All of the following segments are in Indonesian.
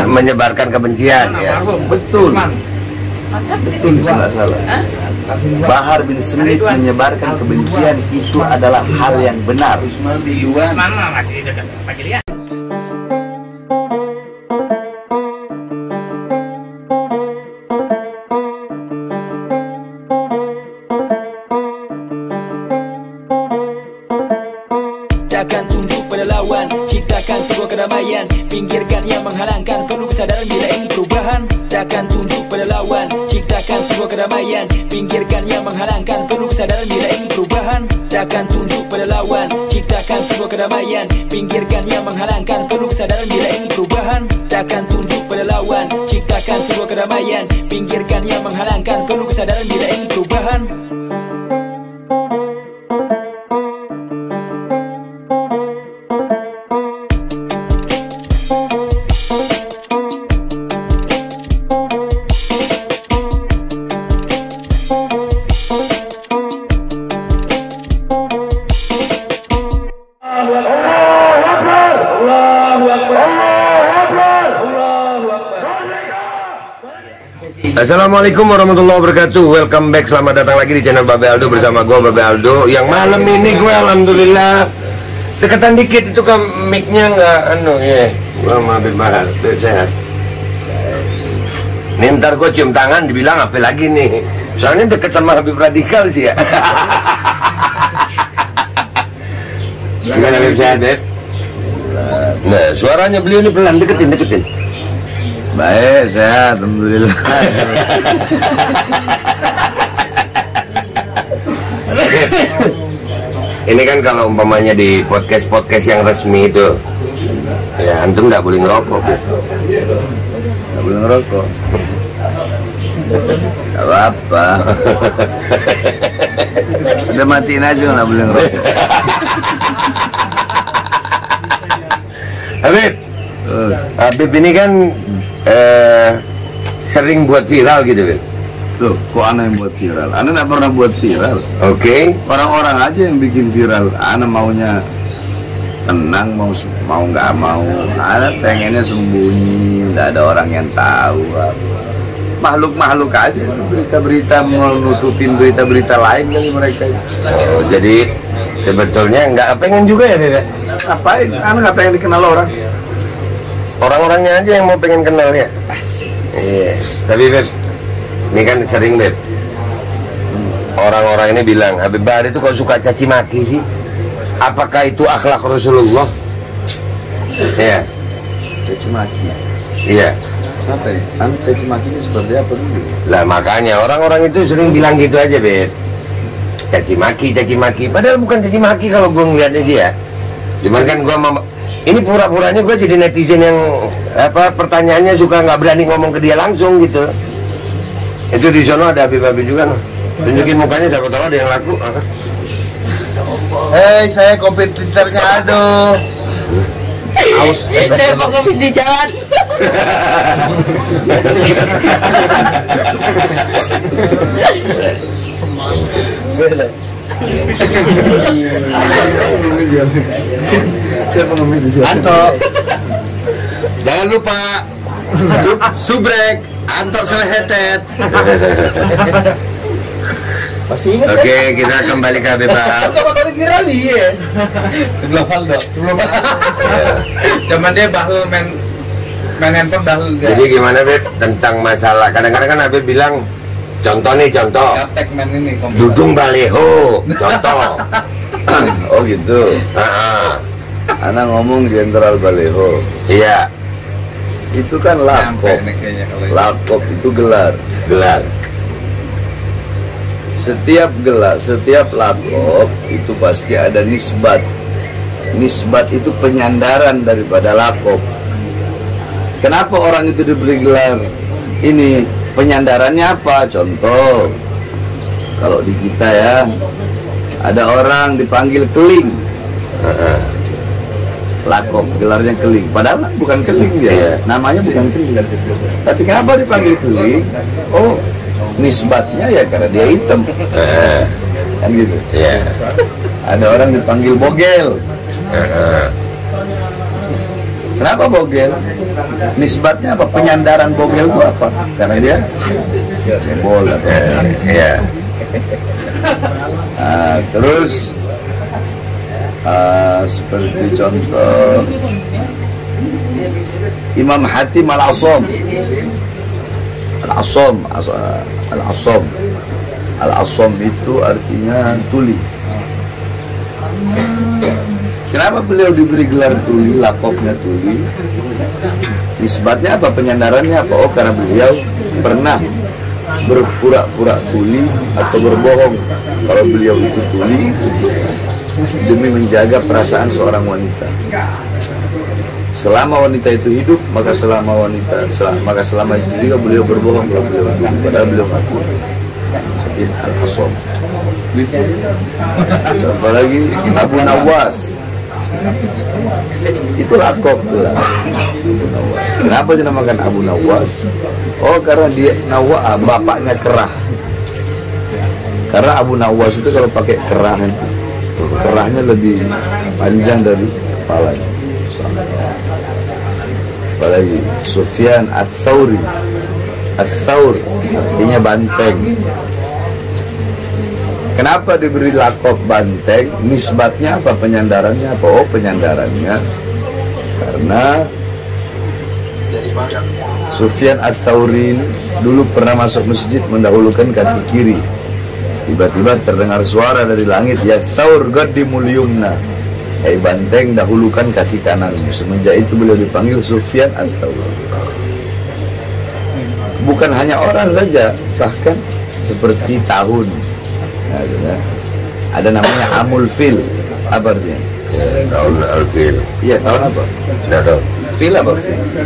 menyebarkan kebencian ya. Betul. Betul, itu nggak salah. Bahar bin Smith menyebarkan kebencian itu adalah hal yang benar. Mana masih dekat Pak Kirian? Takkan tunduk pada lawan, ciptakan sebuah kedamaian, pinggirkan yang menghalangkan, perlu kesadaran bila ingin perubahan. Takkan tunduk pada lawan, ciptakan sebuah kedamaian, pinggirkan yang menghalangkan, perlu kesadaran bila ingin perubahan. Takkan tunduk pada lawan, ciptakan sebuah kedamaian, pinggirkan yang menghalangkan, perlu kesadaran bila ingin perubahan. Takkan tunduk pada lawan, ciptakan sebuah kedamaian, pinggirkan yang menghalangkan, perlu kesadaran bila ingin perubahan. Assalamualaikum warahmatullahi wabarakatuh. Welcome back, selamat datang lagi di channel Babe Aldo bersama gue Babe Aldo. Yang malam ini gue alhamdulillah dekatan dikit itu kan mic-nya nggak ya. Gue sama Habib Bahar, sehat. Nih ntar gue cium tangan dibilang apa lagi nih? Soalnya deket sama Habib Radikal sih ya. Gimana Habib, sehat Beb? Nah suaranya beliau ini pelan, deketin. Baik, sehat, alhamdulillah. Ini kan kalau umpamanya di podcast yang resmi itu, ya antum nggak boleh ngerokok, Nggak boleh ngerokok. Nggak apa-apa. Udah matiin aja nggak boleh ngerokok. Habib ini kan sering buat viral gitu kan? Tuh, kok Ana yang buat viral? Ana nggak pernah buat viral. Oke. Orang-orang aja yang bikin viral. Ana maunya tenang, mau nggak mau. Ana pengennya sembunyi, nggak ada orang yang tahu. Makhluk-makhluk aja. Berita-berita mau nutupin berita-berita lain kali mereka. Oh, jadi sebetulnya nggak pengen juga ya Beb? Ngapain? Ana nggak pengen dikenal orang. Orang-orangnya aja yang mau pengen kenal ya. Iya. Tapi Beb, ini kan sering Beb, orang-orang ini bilang Habib Bahar itu kok suka caci maki sih? Apakah itu akhlak Rasulullah? Iya. Caci maki. Iya. Siapa ya? Caci makinya seperti apa dulu? Lah makanya orang-orang itu sering bilang gitu aja Beb. Caci maki. Padahal bukan caci maki kalau gue ngeliatnya sih ya. Cuman kan gue ini pura-puranya gue jadi netizen yang pertanyaannya suka nggak berani ngomong ke dia langsung gitu. Itu di sana ada Habib juga no. Tunjukin mukanya, siapa tahu ada yang laku. Saya kompetitornya aduh. Aus. Saya mau ngopi di jalan. Anto, jangan lupa subrek, Anto selehetet. Masih ingat? Oke, kita kembali ke Habib Bahar. Pertama kali viral dia. Sebelum Aldo, zaman dia bahlul main handphone bahlul. Jadi gimana Beb tentang masalah? Kadang-kadang kan Habib bilang contoh. Dudung baleho, contoh. Oh gitu. Anak ngomong jenderal baleho. Iya. Itu kan lakop. Lakop itu gelar. Setiap lakop itu pasti ada nisbat. Nisbat itu penyandaran daripada lakop. Kenapa orang itu diberi gelar ini? Penyandarannya apa? Contoh, kalau di kita ya, ada orang dipanggil keling. Lakop, gelarnya keling. Padahal bukan keling dia, namanya bukan keling. Tapi kenapa dipanggil keling? Oh, nisbatnya ya karena dia hitam. Kan gitu. Ada orang dipanggil bogel. Kenapa bogel? Nisbatnya apa? Penyandaran bogel itu apa? Karena dia cebol atau Ya. terus seperti contoh Imam Hatim Al-Asom. Al-Asom itu artinya tuli. Kenapa beliau diberi gelar tuli, lakopnya tuli? Nisbatnya apa? Penyandarannya apa? Oh, karena beliau pernah berpura-pura tuli atau berbohong kalau beliau itu tuli demi menjaga perasaan seorang wanita. Selama wanita itu hidup, maka selama itu juga beliau berbohong kalau beliau hidup, padahal beliau ngaku. Al-Asom. Apalagi Abu Nawas. Itu lakop lah. Kenapa dinamakan Abu Nawas? Oh, karena dia bapaknya kerah. Karena Abu Nawas itu kalau pakai kerah itu, kerahnya lebih panjang dari kepalanya. Apalagi Sufyan Ats-Tsauri. Ats-Tsaur artinya banteng. Kenapa diberi lakop banteng? Nisbatnya apa? Penyandarannya apa? Oh, penyandarannya karena Sufyan Ats-Tsauri dulu pernah masuk masjid mendahulukan kaki kiri. Tiba-tiba terdengar suara dari langit, ya Tsaur qaddimul yumna. Hai banteng, dahulukan kaki kananmu. Semenjak itu beliau dipanggil Sufyan Ats-Tsauri. Bukan hanya orang saja, bahkan seperti tahun. Ada namanya Amul Fil. Apa artinya? Tahun Al-Fil. Iya, tahun apa? Tidak tahu. Fil apa?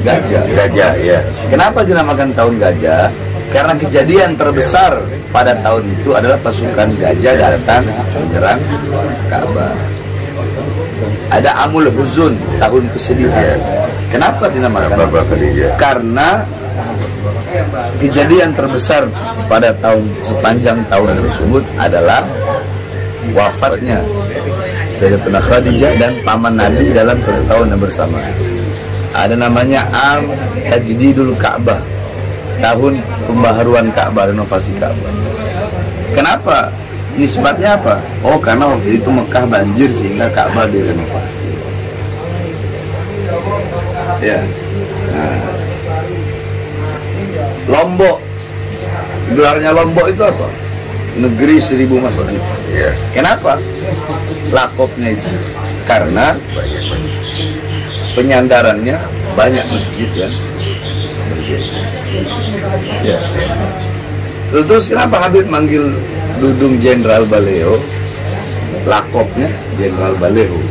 Gajah. Gajah, ya. Kenapa dinamakan tahun gajah? Karena kejadian terbesar pada tahun itu adalah pasukan gajah datang menyerang Ka'bah. Ada Amul Huzun, tahun kesedihan. Kenapa dinamakan? Karena kejadian terbesar pada sepanjang tahun tersebut adalah wafatnya Sayyidatuna Khadijah dan paman Nabi dalam satu tahun yang bersamaan. Ada namanya Am Tajdidul Ka'bah, tahun pembaharuan Ka'bah, renovasi Ka'bah. Kenapa? Nisbatnya apa? Oh, karena waktu itu Mekah banjir sehingga Ka'bah direnovasi. Ya. Nah. Lombok, gelarnya Lombok itu apa? Negeri 1000 masjid. Ya. Kenapa? Lakopnya itu karena penyandarannya banyak masjid kan. Ya. Terus kenapa Habib manggil Dudung Jenderal Baleho? Lakopnya Jenderal Baleho.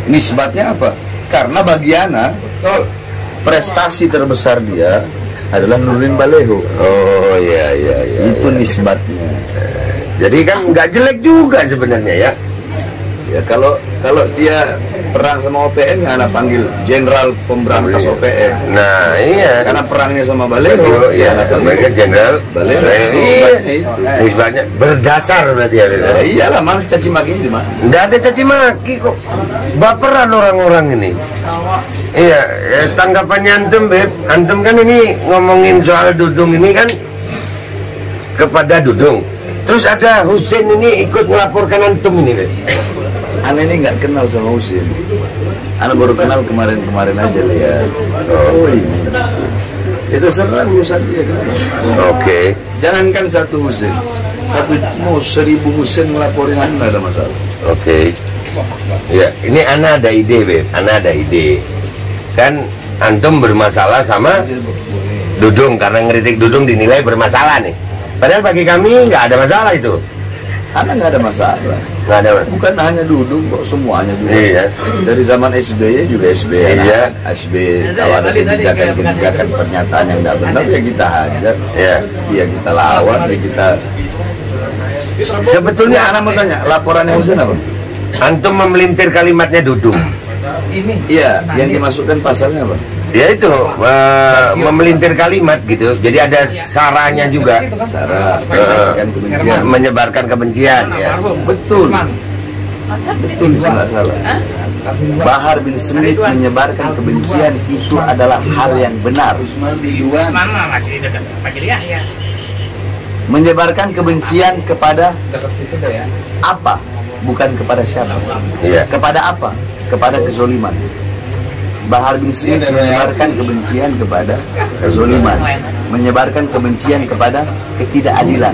Nisbatnya apa? Karena bagiana prestasi terbesar dia adalah Nurdin Baleho. Oh, iya. Itu nisbatnya. Jadi kan nggak jelek juga sebenarnya ya. Ya kalau dia perang sama OPM ya anak panggil Jenderal Pemberantas OPM. Nah, iya. Karena perangnya sama Baleho, ya anak panggil namanya Jenderal Baleho. Baleho. Nisbatnya itu. Nisbatnya berdasar berarti ya. Ya, iyalah, mana caci maki di mana? Nggak ada caci maki kok. Baperan orang-orang ini. Iya, tanggapannya antum, Beb. Antum kan ini ngomongin soal Dudung ini kan kepada Dudung. Terus ada Husin ini ikut melaporkan antum ini, Beb. Ana ini nggak kenal sama Husin. Ana baru kenal kemarin aja lihat. Oh ini Husin. Itu serah urusan dia kan. Oke. Jangankan satu Husin, 1000 Husin ngelaporin Ana ada masalah. Oke. Ya, ini Ana ada ide, Beb. Ana ada ide. Kan antum bermasalah sama Dudung karena ngeritik Dudung dinilai bermasalah nih. Padahal bagi kami nggak ada masalah itu. Ana nggak ada masalah. Nggak ada. Bukan hanya Dudung kok, semuanya juga. Iya. Dari zaman SBY juga SBY. Iya. SBY kalau ada kebijakan pernyataan yang nggak benar ya kita hajar. Ya. Ya kita lawan, ya kita. Sebetulnya Ana mau tanya, laporannya Husin apa? antum memelintir kalimatnya Dudung. Iya, yang dimasukkan pasalnya apa? Ya itu memelintir kalimat gitu. Jadi ada saranya juga. Cara menyebarkan kebencian. Menyebarkan kebencian ya. Betul. Betul, itu nggak salah. Bahar bin Smith menyebarkan kebencian itu adalah hal yang benar. Mama masih dekat Pak Yahya. Menyebarkan kebencian kepada apa? Bukan kepada siapa. Iya. Kepada apa? Kepada kezoliman. Bahar bin Smith menyebarkan kebencian kepada kezoliman, menyebarkan kebencian kepada ketidakadilan,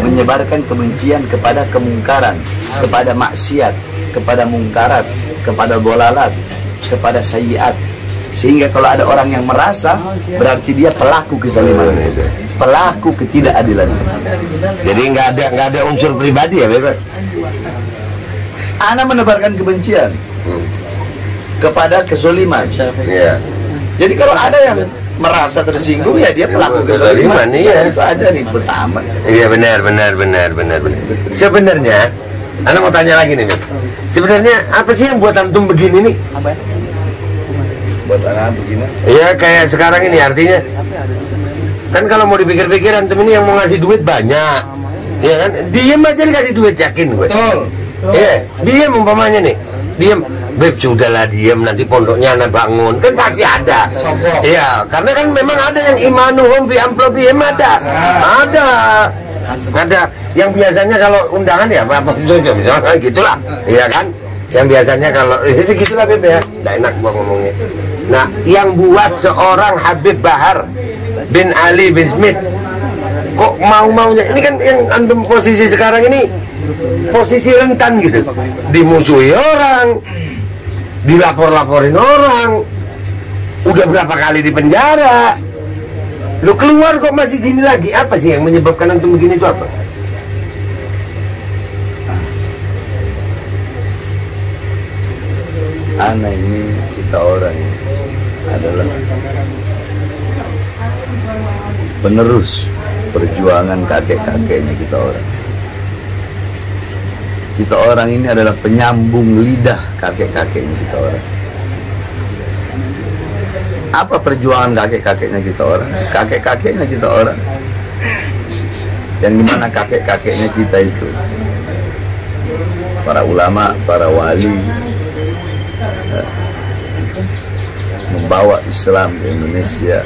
menyebarkan kebencian kepada kemungkaran, kepada maksiat, kepada mungkarat, kepada dolalat, kepada sayyiat. Sehingga kalau ada orang yang merasa, berarti dia pelaku kezaliman, pelaku ketidakadilan. Jadi nggak ada unsur pribadi ya, Beb? Ana menebarkan kebencian kepada kezoliman. Iya. Jadi kalau ada yang merasa tersinggung, ya dia pelaku kezaliman. Iya. Itu aja nih pertama. Iya, benar. Sebenarnya, Ana mau tanya lagi nih, Beb. Sebenarnya apa sih yang buat antum begini nih? Buat anak begini. Iya, kayak sekarang ini artinya. Kan kalau mau dipikir-pikir antum ini yang mau ngasih duit banyak. Iya kan? Diem aja dikasih duit, yakin gue. Betul. Iya, diem umpamanya nih. Diem. Beb, sudahlah diem, nanti pondoknya anak bangun. Kan pasti ada. Iya, karena kan memang ada yang imanuhum fi amplobihim ada. Ada yang biasanya kalau undangan ya apa misalnya gitulah. Iya kan? Yang biasanya kalau segitulah Beb ya. Nggak enak gua ngomongnya. Nah, yang buat seorang Habib Bahar bin Ali bin Smith kok mau-maunya ini kan yang antum posisi sekarang ini posisi rentan gitu, dimusuhi orang, dilapor-laporin orang, udah berapa kali di penjara, lu keluar kok masih gini lagi. Apa sih yang menyebabkan antum begini itu apa? Anak ini kita orang adalah penerus perjuangan kakek-kakeknya kita orang. Kita orang ini adalah penyambung lidah kakek-kakeknya kita orang. Apa perjuangan kakek-kakeknya kita orang? Kakek-kakeknya kita orang, yang dimana kakek-kakeknya kita itu para ulama, para wali, membawa Islam ke Indonesia,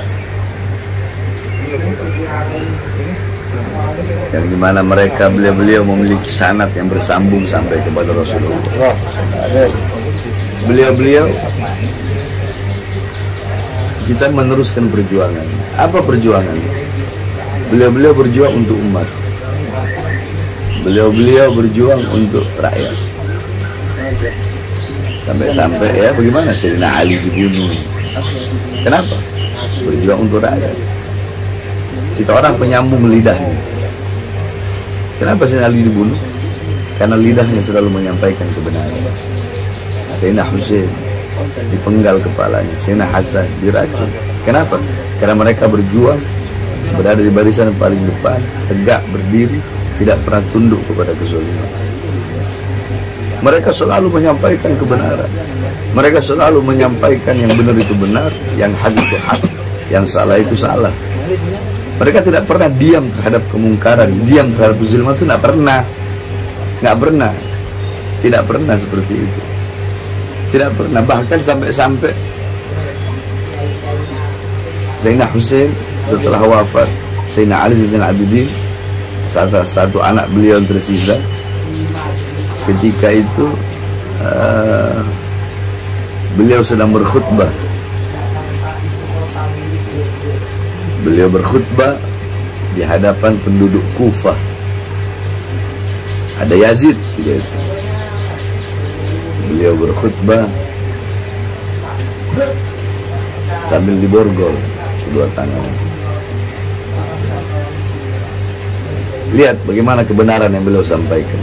yang dimana mereka beliau memiliki sanad yang bersambung sampai kepada Rasulullah. Beliau kita meneruskan perjuangan. Apa perjuangan? Beliau berjuang untuk umat. Beliau berjuang untuk rakyat. Sampai-sampai ya bagaimana Sayyidina Ali dibunuh. Kenapa? Berjuang untuk rakyat. Kita orang penyambung lidahnya. Kenapa Sayyidina Ali dibunuh? Karena lidahnya selalu menyampaikan kebenaran. Sayyidina Husain dipenggal kepalanya, Sayyidina Hasan diracun. Kenapa? Karena mereka berjuang, berada di barisan paling depan, tegak berdiri, tidak pernah tunduk kepada kezaliman. Mereka selalu menyampaikan kebenaran. Mereka selalu menyampaikan yang benar itu benar, yang hak itu hak, yang salah itu salah. Mereka tidak pernah diam terhadap kemungkaran, diam terhadap kezaliman itu nggak pernah, tidak pernah seperti itu, tidak pernah. Bahkan sampai Sayyidina Husain setelah wafat Sayyidina Ali Zainal Abidin, satu anak beliau yang tersisa, ketika itu beliau sedang berkhutbah. Beliau berkhutbah di hadapan penduduk Kufah. Ada Yazid gitu. Beliau berkhutbah sambil diborgol kedua tangan. Lihat bagaimana kebenaran yang beliau sampaikan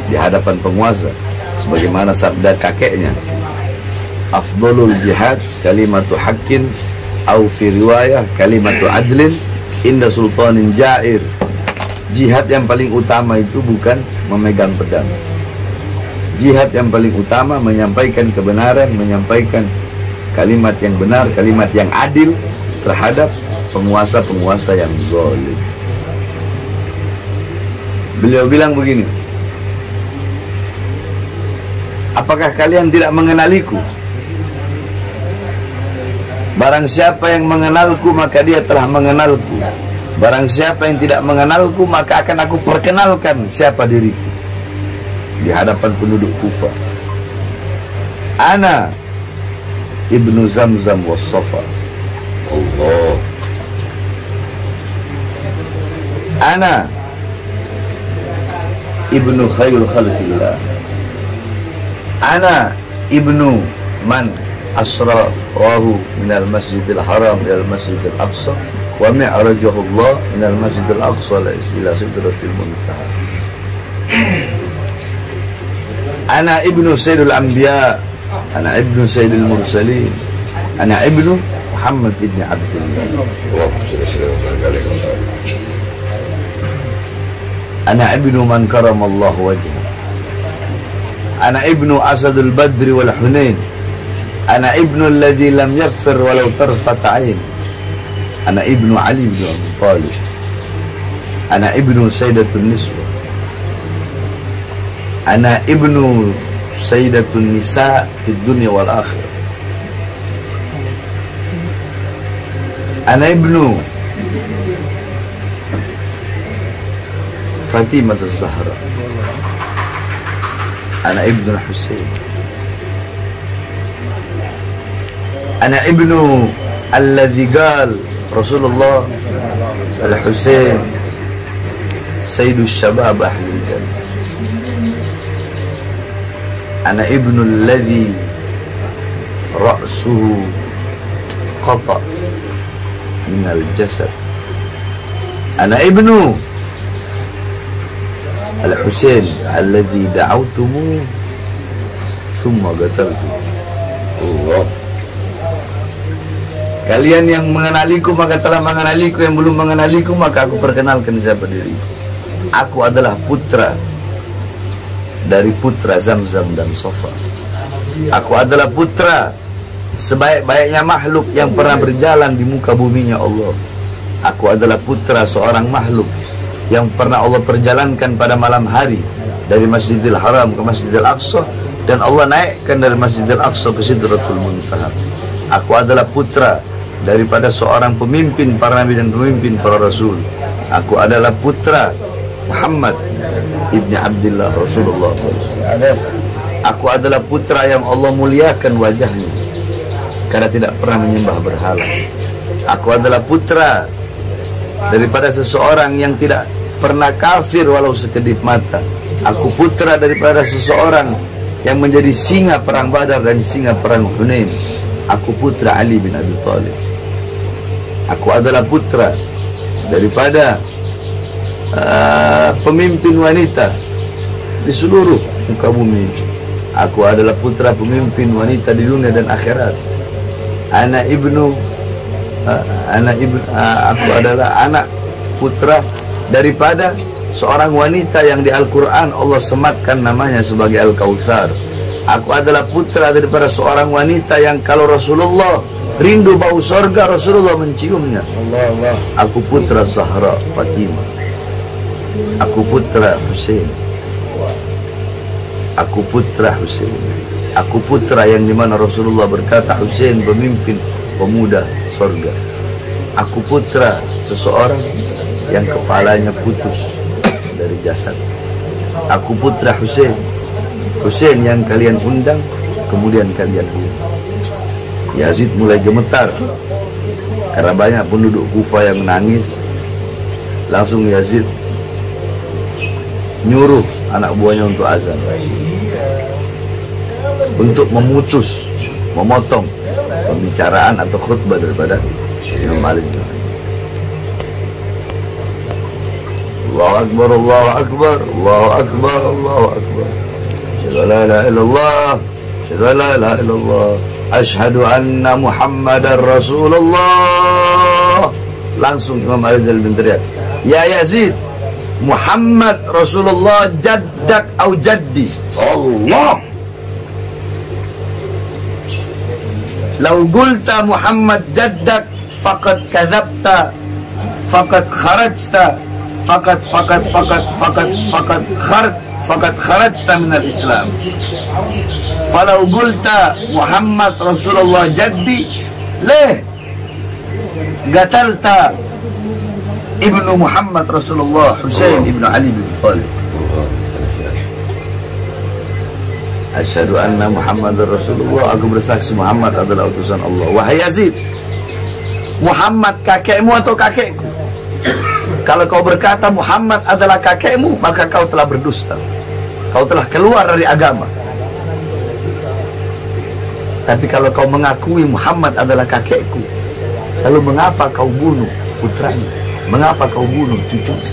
di hadapan penguasa, sebagaimana sabda kakeknya, afdalul jihad kalimatu haqqin au fi riwayah kalimatu adlin inda sultanin jair. Jihad yang paling utama itu bukan memegang pedang. Jihad yang paling utama menyampaikan kebenaran, menyampaikan kalimat yang benar, kalimat yang adil terhadap penguasa-penguasa yang zalim. Beliau bilang begini, Apakah kalian tidak mengenaliku? Barang siapa yang mengenalku, maka dia telah mengenalku. Barang siapa yang tidak mengenalku, maka akan aku perkenalkan siapa diriku di hadapan penduduk Kufah. Ana Ibnu Zamzam was Safa. Allah. Ana Ibnu Khairul Khalqillah. Ana Ibnu man asrahu minal masjidil haram ilal masjidil aqsa wa mi'rajahu Allah minal masjidil aqsa ila sidratil muntaha. Ana ibnu sayyidul anbiya, ana ibnu sayyidil mursalin, ana ibnu Muhammad ibn Abdullah. Ana ibnu man karamallahu wajhah. Ana ibnu asadul badri wal hunain. Ana ibnu alladhi lam yaghfir walau tarfat ain. Ana ibnu Ali bin Abi Thalib. Ana ibnu sayyidatun niswa. Ana ibnu sayyidatun nisa fid dunya wal akhirah. Ana ibnu Fatimah az-Zahra. Ana ibnu Husain. Ana ibnu alladhi qal Rasulullah al-Husain sayyidus syabab ahlul jannah. Ana ibnu alladhi ra'suhu qata minal jasad. Ana ibnu al-Husain alladhi da'awtumu thumma qataltu. Allah. Kalian yang mengenaliku maka telah mengenaliku, yang belum mengenaliku maka aku perkenalkan siapa diriku. Aku adalah putra dari putra Zamzam dan Safa. Aku adalah putra sebaik-baiknya makhluk yang pernah berjalan di muka buminya Allah. Aku adalah putra seorang makhluk yang pernah Allah perjalankan pada malam hari dari Masjidil Haram ke Masjidil Aqsa, dan Allah naikkan dari Masjidil Aqsa ke Sidratul Muntaha. Aku adalah putra daripada seorang pemimpin para nabi dan pemimpin para rasul. Aku adalah putra Muhammad ibn Abdullah Rasulullah. Aku adalah putra yang Allah muliakan wajahnya karena tidak pernah menyembah berhala. Aku adalah putra daripada seseorang yang tidak pernah kafir walau sekedip mata. Aku putra daripada seseorang yang menjadi singa perang Badar dan singa perang Hunain. Aku putra Ali bin Abi Thalib. Aku adalah putra daripada pemimpin wanita di seluruh muka bumi. Aku adalah putra pemimpin wanita di dunia dan akhirat. Aku adalah anak putra daripada seorang wanita yang di Al-Quran Allah sematkan namanya sebagai Al-Kautsar. Aku adalah putra daripada seorang wanita yang kalau Rasulullah rindu bau sorga, Rasulullah menciumnya. Allah. Aku putra Zahra Fatimah. Aku putra Husain. Aku putra Husain. Aku putra yang dimana Rasulullah berkata Husain pemimpin pemuda sorga. Aku putra seseorang yang kepalanya putus dari jasad. Aku putra Husain. Husain yang kalian undang, kemudian kalian undang. Yazid mulai gemetar karena banyak penduduk Kufah yang menangis. Langsung Yazid nyuruh anak buahnya untuk azan, untuk memutus, memotong pembicaraan atau khutbah daripada Imam Malik. Allahu Akbar, Allahu Akbar, Allahu Akbar, Allahu Akbar. Asyhadu an la ilaha illallah, asyhadu an la ilaha illallah, asyhadu anna Muhammadar Rasulullah. Langsung Imam Al-Ghazali berteriak, ya Yazid, Muhammad Rasulullah jaddak au jaddi. Allah. Lau gulta Muhammad jaddak faqad kadzabta faqad kharajta faqad kharajta minal Islam. Falau gulta Muhammad Rasulullah jaddi leh gatalta ibnu Muhammad Rasulullah Husain ibnu Ali bin Thalib. Asyhadu anna Muhammadar Rasulullah, aku bersaksi Muhammad adalah utusan Allah. Wahai Yazid, Muhammad kakekmu atau kakekku? Kalau kau berkata Muhammad adalah kakekmu, maka kau telah berdusta. Kau telah keluar dari agama. Tapi kalau kau mengakui Muhammad adalah kakekku, lalu mengapa kau bunuh putranya? Mengapa kau bunuh cucunya?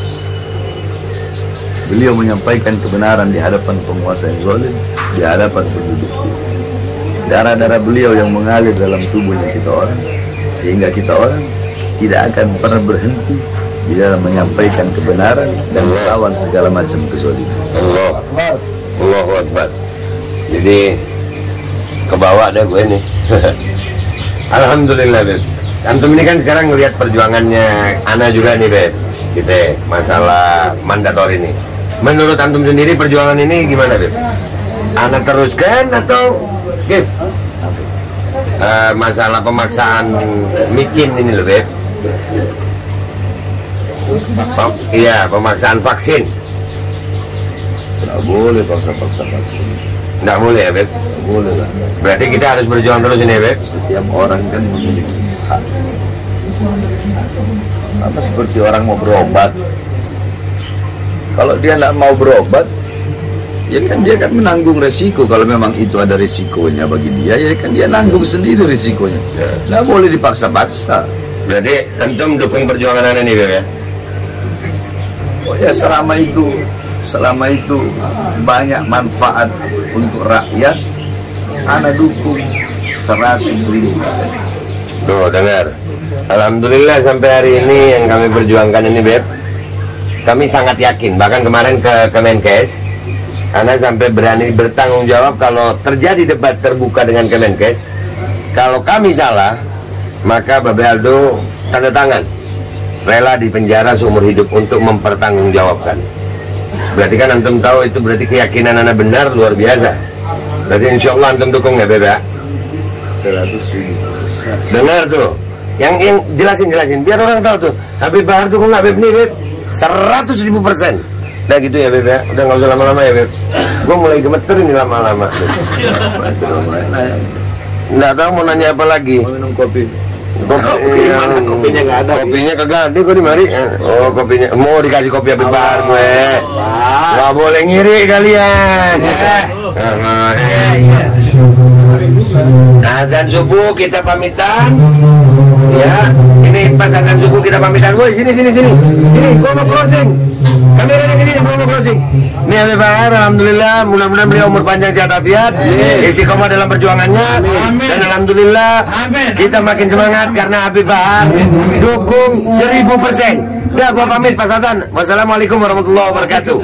Beliau menyampaikan kebenaran di hadapan penguasa yang zalim, di hadapan penduduk. Darah-darah beliau yang mengalir dalam tubuhnya kita orang, sehingga kita orang tidak akan pernah berhenti di dalam menyampaikan kebenaran dan melawan segala macam kezaliman. Allahu Akbar. Jadi kebawa dah gue nih. Alhamdulillah, Beb. Antum ini kan sekarang ngelihat perjuangannya Ana juga nih, Beb. Kita masalah mandator ini. Menurut antum sendiri perjuangan ini gimana, Beb? Ana teruskan atau Beb? Masalah pemaksaan micin ini loh, Beb. Iya, pemaksaan vaksin. Tidak boleh paksa-paksa vaksin. Nggak boleh ya, Beb? Tidak boleh lah. Berarti kita harus berjuang terus ini, Beb? Setiap orang kan memiliki hak. Sama seperti orang mau berobat. Kalau dia tidak mau berobat, ya kan dia kan menanggung resiko. Kalau memang itu ada resikonya bagi dia, ya kan dia nanggung sendiri resikonya. Tidak boleh dipaksa-paksa. Berarti antum dukung perjuangan Ana nih, Beb ya? Oh ya, selama itu banyak manfaat untuk rakyat, Ana dukung 100.000%. Tuh, dengar. Alhamdulillah sampai hari ini yang kami perjuangkan ini, Beb, kami sangat yakin. Bahkan kemarin ke Kemenkes, Ana sampai berani bertanggung jawab kalau terjadi debat terbuka dengan Kemenkes. Kalau kami salah, maka Babe Aldo tanda tangan rela di penjara seumur hidup untuk mempertanggungjawabkan. Berarti kan antum tahu itu berarti keyakinan Ana benar luar biasa. Berarti insya Allah antum dukung ya, Beb ya? 100.000%. Dengar tuh, yang jelasin biar orang tahu tuh. Habib Bahar dukung nggak, Beb nih, Beb? 100.000%. Udah gitu ya, Beb ya? Udah nggak usah lama-lama ya, Beb? Gue mulai gemeter ini lama-lama. Nggak tahu mau nanya apa lagi. Mau minum kopi? Kopinya nggak ada. Kopinya kagak ada, gue di mari. Oh, kopinya mau dikasih kopi Habib Bahar gue. Nggak boleh ngiri kalian. Azan subuh kita pamitan. Ya, ini pas azan subuh kita pamitan. Woi, sini, gua mau closing. Kameranya ke sini, gua mau closing. Nih Habib Bahar, alhamdulillah, mudah-mudahan beliau umur panjang sehat afiat, istiqomah dalam perjuangannya. Dan alhamdulillah kita makin semangat karena Habib Bahar dukung 1000%. Udah, gua pamit Pak Sultan. Wassalamualaikum warahmatullahi wabarakatuh.